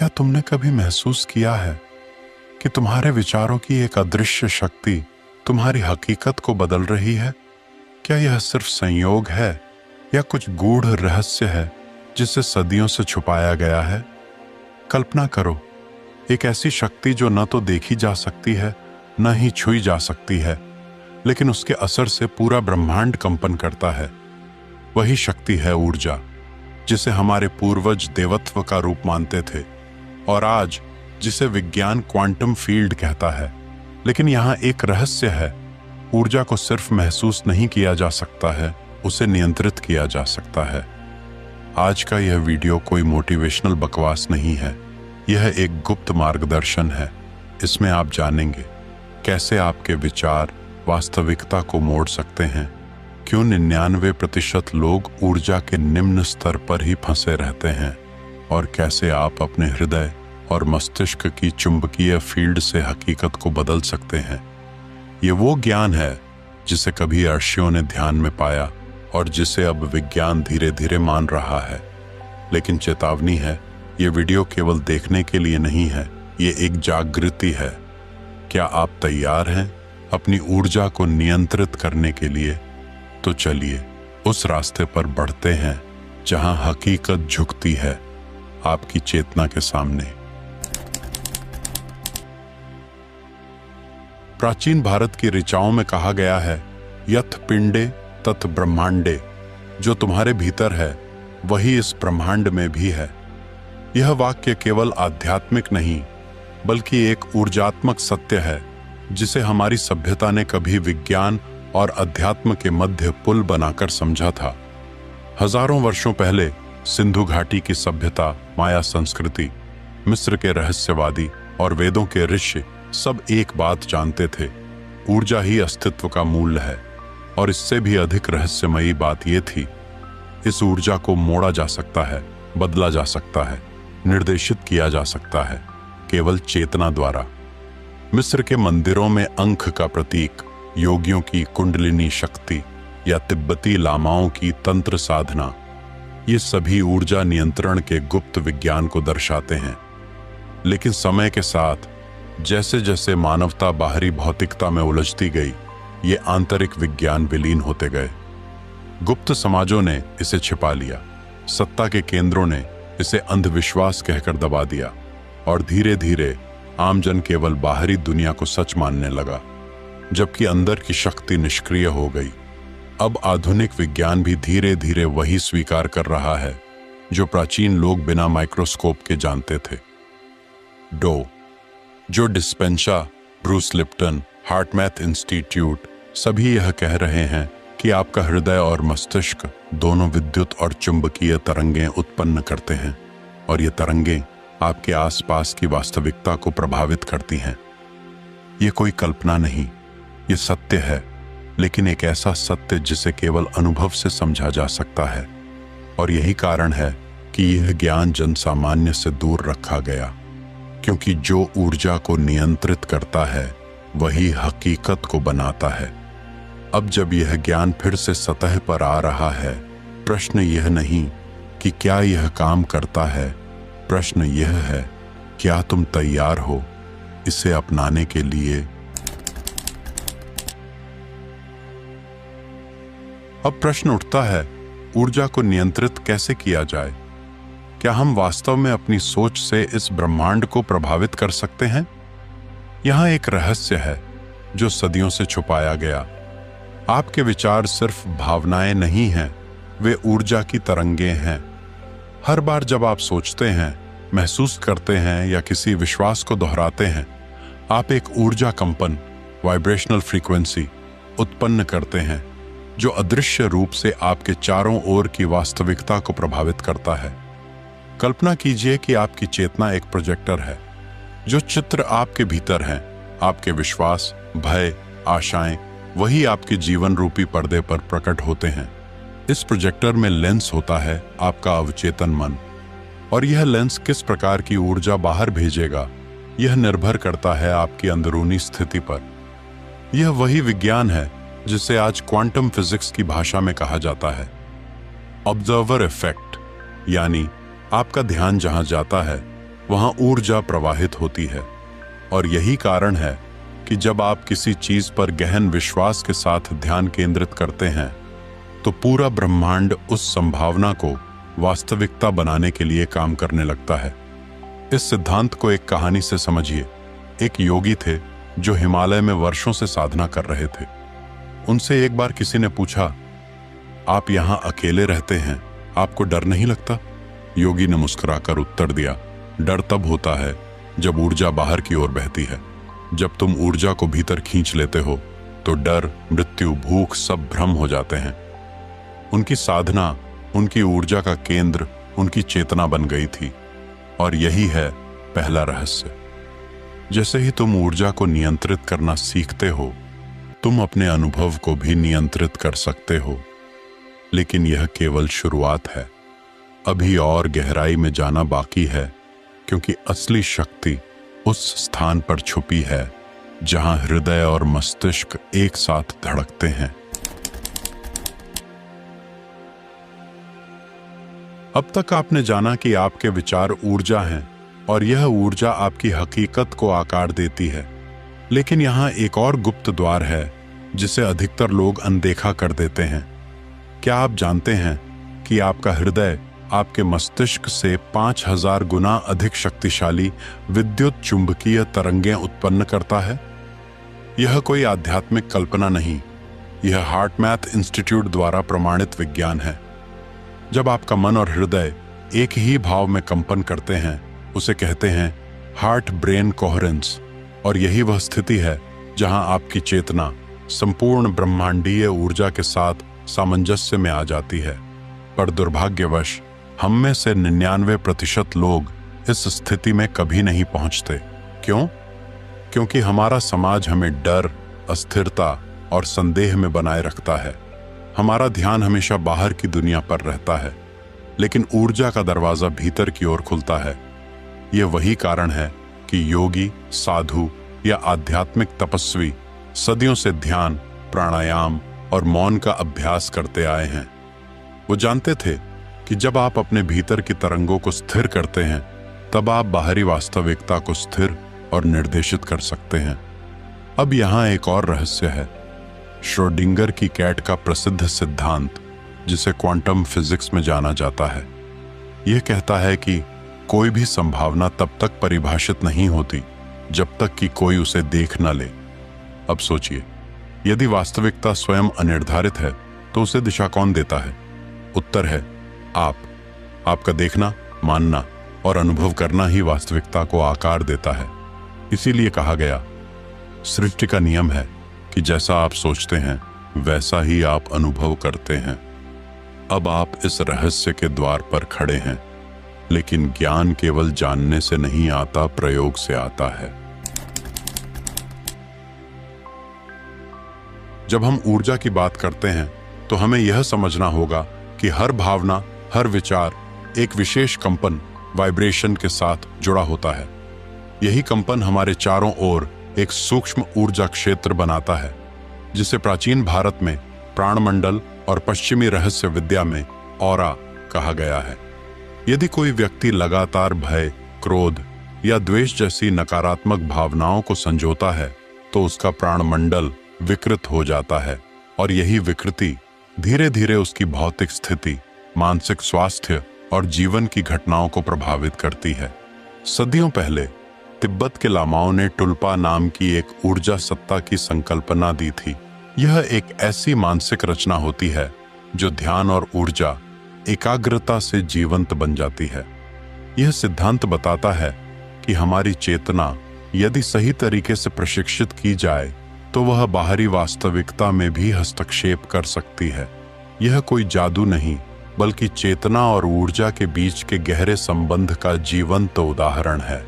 क्या तुमने कभी महसूस किया है कि तुम्हारे विचारों की एक अदृश्य शक्ति तुम्हारी हकीकत को बदल रही है? क्या यह सिर्फ संयोग है या कुछ गूढ़ रहस्य है जिसे सदियों से छुपाया गया है? कल्पना करो, एक ऐसी शक्ति जो न तो देखी जा सकती है न ही छुई जा सकती है, लेकिन उसके असर से पूरा ब्रह्मांड कंपन करता है। वही शक्ति है ऊर्जा, जिसे हमारे पूर्वज देवत्व का रूप मानते थे और आज जिसे विज्ञान क्वांटम फील्ड कहता है। लेकिन यहाँ एक रहस्य है, ऊर्जा को सिर्फ महसूस नहीं किया जा सकता है, उसे नियंत्रित किया जा सकता है। आज का यह वीडियो कोई मोटिवेशनल बकवास नहीं है, यह एक गुप्त मार्गदर्शन है। इसमें आप जानेंगे कैसे आपके विचार वास्तविकता को मोड़ सकते हैं, क्यों 99% लोग ऊर्जा के निम्न स्तर पर ही फंसे रहते हैं, और कैसे आप अपने हृदय और मस्तिष्क की चुंबकीय फील्ड से हकीकत को बदल सकते हैं। ये वो ज्ञान है जिसे कभी अर्षियों ने ध्यान में पाया और जिसे अब विज्ञान धीरे धीरे मान रहा है। लेकिन चेतावनी है, ये वीडियो केवल देखने के लिए नहीं है, ये एक जागृति है। क्या आप तैयार हैं अपनी ऊर्जा को नियंत्रित करने के लिए? तो चलिए उस रास्ते पर बढ़ते हैं जहां हकीकत झुकती है आपकी चेतना के सामने। प्राचीन भारत की ऋचाओं में कहा गया है, यथ पिंडे तत् ब्रह्मांडे। जो तुम्हारे भीतर है वही इस ब्रह्मांड में भी है। यह वाक्य केवल आध्यात्मिक नहीं बल्कि एक ऊर्जात्मक सत्य है जिसे हमारी सभ्यता ने कभी विज्ञान और अध्यात्म के मध्य पुल बनाकर समझा था। हजारों वर्षों पहले सिंधु घाटी की सभ्यता, माया संस्कृति, मिस्र के रहस्यवादी और वेदों के ऋषि सब एक बात जानते थे, ऊर्जा ही अस्तित्व का मूल है। और इससे भी अधिक रहस्यमयी बात यह थी, इस ऊर्जा को मोड़ा जा सकता है, बदला जा सकता है, निर्देशित किया जा सकता है केवल चेतना द्वारा। मिस्र के मंदिरों में अंक का प्रतीक, योगियों की कुंडलिनी शक्ति या तिब्बती लामाओं की तंत्र साधना, ये सभी ऊर्जा नियंत्रण के गुप्त विज्ञान को दर्शाते हैं। लेकिन समय के साथ जैसे जैसे मानवता बाहरी भौतिकता में उलझती गई, ये आंतरिक विज्ञान विलीन होते गए। गुप्त समाजों ने इसे छिपा लिया, सत्ता के केंद्रों ने इसे अंधविश्वास कहकर दबा दिया, और धीरे धीरे आमजन केवल बाहरी दुनिया को सच मानने लगा, जबकि अंदर की शक्ति निष्क्रिय हो गई। अब आधुनिक विज्ञान भी धीरे धीरे वही स्वीकार कर रहा है जो प्राचीन लोग बिना माइक्रोस्कोप के जानते थे। जो डिस्पेंशा, ब्रूस लिप्टन, हार्टमैथ इंस्टीट्यूट सभी यह कह रहे हैं कि आपका हृदय और मस्तिष्क दोनों विद्युत और चुंबकीय तरंगें उत्पन्न करते हैं, और ये तरंगें आपके आसपास की वास्तविकता को प्रभावित करती हैं। ये कोई कल्पना नहीं, ये सत्य है, लेकिन एक ऐसा सत्य जिसे केवल अनुभव से समझा जा सकता है। और यही कारण है कि यह ज्ञान जनसामान्य से दूर रखा गया, क्योंकि जो ऊर्जा को नियंत्रित करता है वही हकीकत को बनाता है। अब जब यह ज्ञान फिर से सतह पर आ रहा है, प्रश्न यह नहीं कि क्या यह काम करता है, प्रश्न यह है, क्या तुम तैयार हो इसे अपनाने के लिए? अब प्रश्न उठता है, ऊर्जा को नियंत्रित कैसे किया जाए? क्या हम वास्तव में अपनी सोच से इस ब्रह्मांड को प्रभावित कर सकते हैं? यहाँ एक रहस्य है जो सदियों से छुपाया गया। आपके विचार सिर्फ भावनाएं नहीं हैं, वे ऊर्जा की तरंगें हैं। हर बार जब आप सोचते हैं, महसूस करते हैं या किसी विश्वास को दोहराते हैं, आप एक ऊर्जा कंपन, वाइब्रेशनल फ्रीक्वेंसी उत्पन्न करते हैं जो अदृश्य रूप से आपके चारों ओर की वास्तविकता को प्रभावित करता है। कल्पना कीजिए कि आपकी चेतना एक प्रोजेक्टर है। जो चित्र आपके भीतर हैं, आपके विश्वास, भय, आशाएं, वही आपके जीवन रूपी पर्दे पर प्रकट होते हैं। इस प्रोजेक्टर में लेंस होता है, आपका अवचेतन मन, और यह लेंस किस प्रकार की ऊर्जा बाहर भेजेगा, यह निर्भर करता है आपकी अंदरूनी स्थिति पर। यह वही विज्ञान है जिसे आज क्वांटम फिजिक्स की भाषा में कहा जाता है ऑब्जर्वर इफेक्ट, यानी आपका ध्यान जहां जाता है वहां ऊर्जा प्रवाहित होती है। और यही कारण है कि जब आप किसी चीज पर गहन विश्वास के साथ ध्यान केंद्रित करते हैं तो पूरा ब्रह्मांड उस संभावना को वास्तविकता बनाने के लिए काम करने लगता है। इस सिद्धांत को एक कहानी से समझिए। एक योगी थे जो हिमालय में वर्षों से साधना कर रहे थे। उनसे एक बार किसी ने पूछा, आप यहां अकेले रहते हैं, आपको डर नहीं लगता? योगी ने मुस्कुराकर उत्तर दिया, डर तब होता है जब ऊर्जा बाहर की ओर बहती है। जब तुम ऊर्जा को भीतर खींच लेते हो तो डर, मृत्यु, भूख सब भ्रम हो जाते हैं। उनकी साधना उनकी ऊर्जा का केंद्र, उनकी चेतना बन गई थी। और यही है पहला रहस्य। जैसे ही तुम ऊर्जा को नियंत्रित करना सीखते हो, तुम अपने अनुभव को भी नियंत्रित कर सकते हो। लेकिन यह केवल शुरुआत है। अभी और गहराई में जाना बाकी है, क्योंकि असली शक्ति उस स्थान पर छुपी है जहां हृदय और मस्तिष्क एक साथ धड़कते हैं। अब तक आपने जाना कि आपके विचार ऊर्जा हैं और यह ऊर्जा आपकी हकीकत को आकार देती है। लेकिन यहाँ एक और गुप्त द्वार है जिसे अधिकतर लोग अनदेखा कर देते हैं। क्या आप जानते हैं कि आपका हृदय आपके मस्तिष्क से 5000 गुना अधिक शक्तिशाली विद्युत चुंबकीय तरंगें उत्पन्न करता है? यह कोई आध्यात्मिक कल्पना नहीं, यह हार्ट मैथ इंस्टीट्यूट द्वारा प्रमाणित विज्ञान है। जब आपका मन और हृदय एक ही भाव में कंपन करते हैं, उसे कहते हैं हार्ट ब्रेन कोहेरेंस। और यही वह स्थिति है जहां आपकी चेतना संपूर्ण ब्रह्मांडीय ऊर्जा के साथ सामंजस्य में आ जाती है। पर दुर्भाग्यवश हम में से 99% लोग इस स्थिति में कभी नहीं पहुंचते। क्यों? क्योंकि हमारा समाज हमें डर, अस्थिरता और संदेह में बनाए रखता है। हमारा ध्यान हमेशा बाहर की दुनिया पर रहता है, लेकिन ऊर्जा का दरवाजा भीतर की ओर खुलता है। यह वही कारण है कि योगी, साधु या आध्यात्मिक तपस्वी सदियों से ध्यान, प्राणायाम और मौन का अभ्यास करते आए हैं। वो जानते थे कि जब आप अपने भीतर की तरंगों को स्थिर करते हैं, तब आप बाहरी वास्तविकता को स्थिर और निर्देशित कर सकते हैं। अब यहाँ एक और रहस्य है। श्रोडिंगर की कैट का प्रसिद्ध सिद्धांत, जिसे क्वांटम फिजिक्स में जाना जाता है, यह कहता है कि कोई भी संभावना तब तक परिभाषित नहीं होती जब तक कि कोई उसे देख न ले। अब सोचिए, यदि वास्तविकता स्वयं अनिर्धारित है तो उसे दिशा कौन देता है? उत्तर है आप। आपका देखना, मानना और अनुभव करना ही वास्तविकता को आकार देता है। इसीलिए कहा गया, सृष्टि का नियम है कि जैसा आप सोचते हैं वैसा ही आप अनुभव करते हैं। अब आप इस रहस्य के द्वार पर खड़े हैं, लेकिन ज्ञान केवल जानने से नहीं आता, प्रयोग से आता है। जब हम ऊर्जा की बात करते हैं तो हमें यह समझना होगा कि हर भावना, हर विचार एक विशेष कंपन, वाइब्रेशन के साथ जुड़ा होता है। यही कंपन हमारे चारों ओर एक सूक्ष्म ऊर्जा क्षेत्र बनाता है, जिसे प्राचीन भारत में प्राणमंडल और पश्चिमी रहस्य विद्या में ऑरा कहा गया है। यदि कोई व्यक्ति लगातार भय, क्रोध या द्वेष जैसी नकारात्मक भावनाओं को संजोता है तो उसका प्राणमंडल विकृत हो जाता है, और यही विकृति धीरे धीरे उसकी भौतिक स्थिति, मानसिक स्वास्थ्य और जीवन की घटनाओं को प्रभावित करती है। सदियों पहले तिब्बत के लामाओं ने टुल्पा नाम की एक ऊर्जा सत्ता की संकल्पना दी थी। यह एक ऐसी मानसिक रचना होती है जो ध्यान और ऊर्जा, एकाग्रता से जीवंत बन जाती है। यह सिद्धांत बताता है कि हमारी चेतना यदि सही तरीके से प्रशिक्षित की जाए तो वह बाहरी वास्तविकता में भी हस्तक्षेप कर सकती है। यह कोई जादू नहीं, बल्कि चेतना और ऊर्जा के बीच के गहरे संबंध का जीवंत उदाहरण है।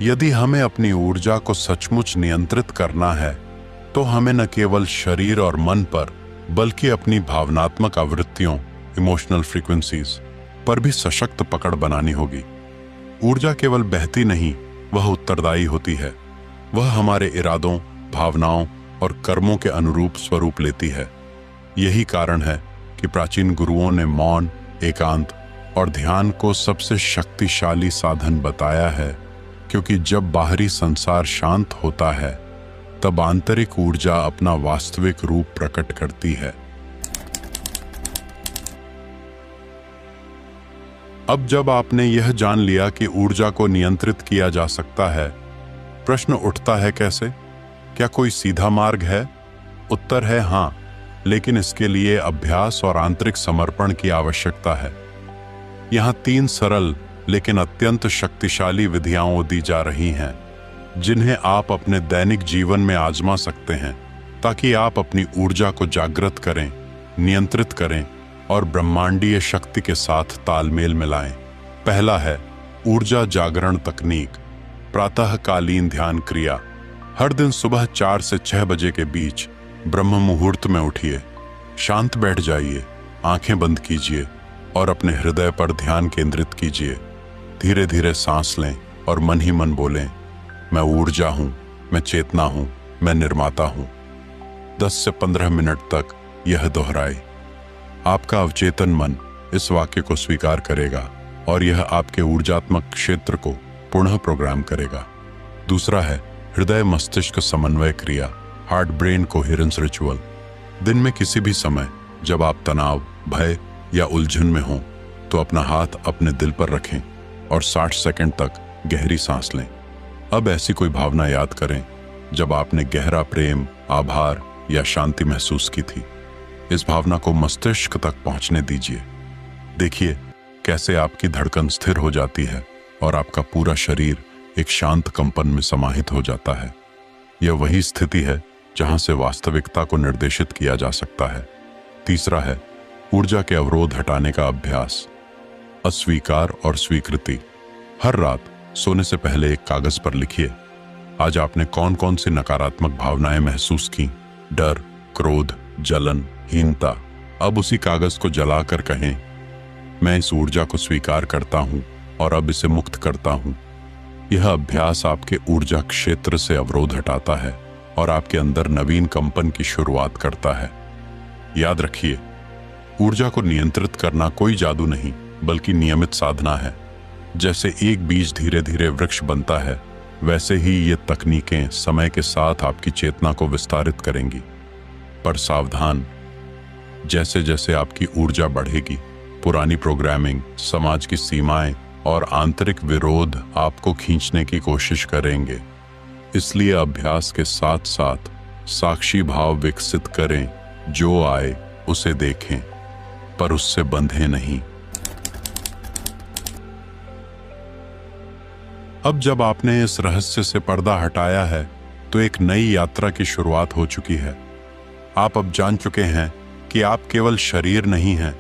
यदि हमें अपनी ऊर्जा को सचमुच नियंत्रित करना है तो हमें न केवल शरीर और मन पर, बल्कि अपनी भावनात्मक आवृत्तियों, इमोशनल फ्रीक्वेंसीज पर भी सशक्त पकड़ बनानी होगी। ऊर्जा केवल बहती नहीं, वह उत्तरदायी होती है। वह हमारे इरादों, भावनाओं और कर्मों के अनुरूप स्वरूप लेती है। यही कारण है कि प्राचीन गुरुओं ने मौन, एकांत और ध्यान को सबसे शक्तिशाली साधन बताया है, क्योंकि जब बाहरी संसार शांत होता है तब आंतरिक ऊर्जा अपना वास्तविक रूप प्रकट करती है। अब जब आपने यह जान लिया कि ऊर्जा को नियंत्रित किया जा सकता है, प्रश्न उठता है कैसे? क्या कोई सीधा मार्ग है? उत्तर है हाँ, लेकिन इसके लिए अभ्यास और आंतरिक समर्पण की आवश्यकता है। यहाँ 3 सरल लेकिन अत्यंत शक्तिशाली विधियां दी जा रही हैं, जिन्हें आप अपने दैनिक जीवन में आजमा सकते हैं, ताकि आप अपनी ऊर्जा को जागृत करें, नियंत्रित करें और ब्रह्मांडीय शक्ति के साथ तालमेल मिलाएं। पहला है ऊर्जा जागरण तकनीक, प्रातःकालीन ध्यान क्रिया। हर दिन सुबह 4 से 6 बजे के बीच ब्रह्म मुहूर्त में उठिए, शांत बैठ जाइए, आंखें बंद कीजिए और अपने हृदय पर ध्यान केंद्रित कीजिए। धीरे धीरे सांस लें और मन ही मन बोलें, मैं ऊर्जा हूं, मैं चेतना हूं, मैं निर्माता हूं। 10 से 15 मिनट तक यह दोहराए। आपका अवचेतन मन इस वाक्य को स्वीकार करेगा और यह आपके ऊर्जात्मक क्षेत्र को पुनः प्रोग्राम करेगा। दूसरा है हृदय मस्तिष्क समन्वय क्रिया, हार्ट ब्रेन कोहेरेंस रिचुअल। दिन में किसी भी समय जब आप तनाव, भय या उलझन में हों, तो अपना हाथ अपने दिल पर रखें और 60 सेकंड तक गहरी सांस लें। अब ऐसी कोई भावना याद करें जब आपने गहरा प्रेम, आभार या शांति महसूस की थी। इस भावना को मस्तिष्क तक पहुंचने दीजिए। देखिए कैसे आपकी धड़कन स्थिर हो जाती है और आपका पूरा शरीर एक शांत कंपन में समाहित हो जाता है। यह वही स्थिति है जहां से वास्तविकता को निर्देशित किया जा सकता है। तीसरा है ऊर्जा के अवरोध हटाने का अभ्यास, अस्वीकार और स्वीकृति। हर रात सोने से पहले एक कागज पर लिखिए, आज आपने कौन कौन सी नकारात्मक भावनाएं महसूस की। डर, क्रोध, जलन, हीनता। अब उसी कागज को जलाकर कहें, मैं इस ऊर्जा को स्वीकार करता हूं और अब इसे मुक्त करता हूं। यह अभ्यास आपके ऊर्जा क्षेत्र से अवरोध हटाता है और आपके अंदर नवीन कंपन की शुरुआत करता है। याद रखिए, ऊर्जा को नियंत्रित करना कोई जादू नहीं, बल्कि नियमित साधना है। जैसे एक बीज धीरे धीरे वृक्ष बनता है, वैसे ही ये तकनीकें समय के साथ आपकी चेतना को विस्तारित करेंगी। पर सावधान, जैसे जैसे आपकी ऊर्जा बढ़ेगी, पुरानी प्रोग्रामिंग, समाज की सीमाएं और आंतरिक विरोध आपको खींचने की कोशिश करेंगे। इसलिए अभ्यास के साथ साथ साक्षी भाव विकसित करें, जो आए उसे देखें, पर उससे बंधे नहीं। अब जब आपने इस रहस्य से पर्दा हटाया है, तो एक नई यात्रा की शुरुआत हो चुकी है। आप अब जान चुके हैं कि आप केवल शरीर नहीं हैं,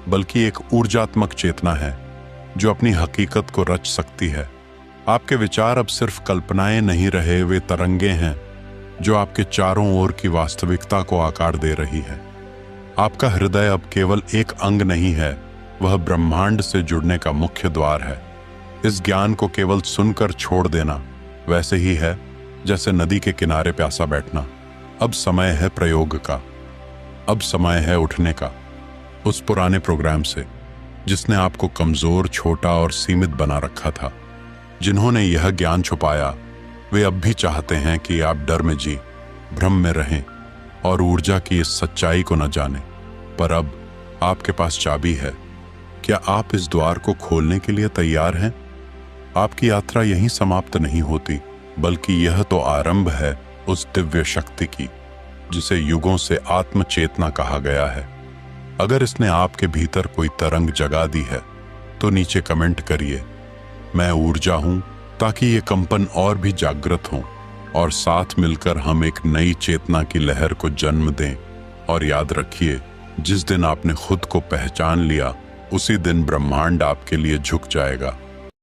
बल्कि एक ऊर्जात्मक चेतना है जो अपनी हकीकत को रच सकती है। आपके विचार अब सिर्फ कल्पनाएं नहीं रहे, वे तरंगे हैं जो आपके चारों ओर की वास्तविकता को आकार दे रही है। आपका हृदय अब केवल एक अंग नहीं है, वह ब्रह्मांड से जुड़ने का मुख्य द्वार है। इस ज्ञान को केवल सुनकर छोड़ देना वैसे ही है जैसे नदी के किनारे प्यासा बैठना। अब समय है प्रयोग का, अब समय है उठने का। उस पुराने प्रोग्राम से जिसने आपको कमजोर, छोटा और सीमित बना रखा था, जिन्होंने यह ज्ञान छुपाया, वे अब भी चाहते हैं कि आप डर में जी, भ्रम में रहें और ऊर्जा की इस सच्चाई को न जानें। पर अब आपके पास चाबी है। क्या आप इस द्वार को खोलने के लिए तैयार हैं? आपकी यात्रा यहीं समाप्त नहीं होती, बल्कि यह तो आरंभ है उस दिव्य शक्ति की जिसे युगों से आत्म चेतना कहा गया है। अगर इसने आपके भीतर कोई तरंग जगा दी है, तो नीचे कमेंट करिए, मैं ऊर्जा हूं, ताकि ये कंपन और भी जागृत हों और साथ मिलकर हम एक नई चेतना की लहर को जन्म दें। और याद रखिए, जिस दिन आपने खुद को पहचान लिया, उसी दिन ब्रह्मांड आपके लिए झुक जाएगा।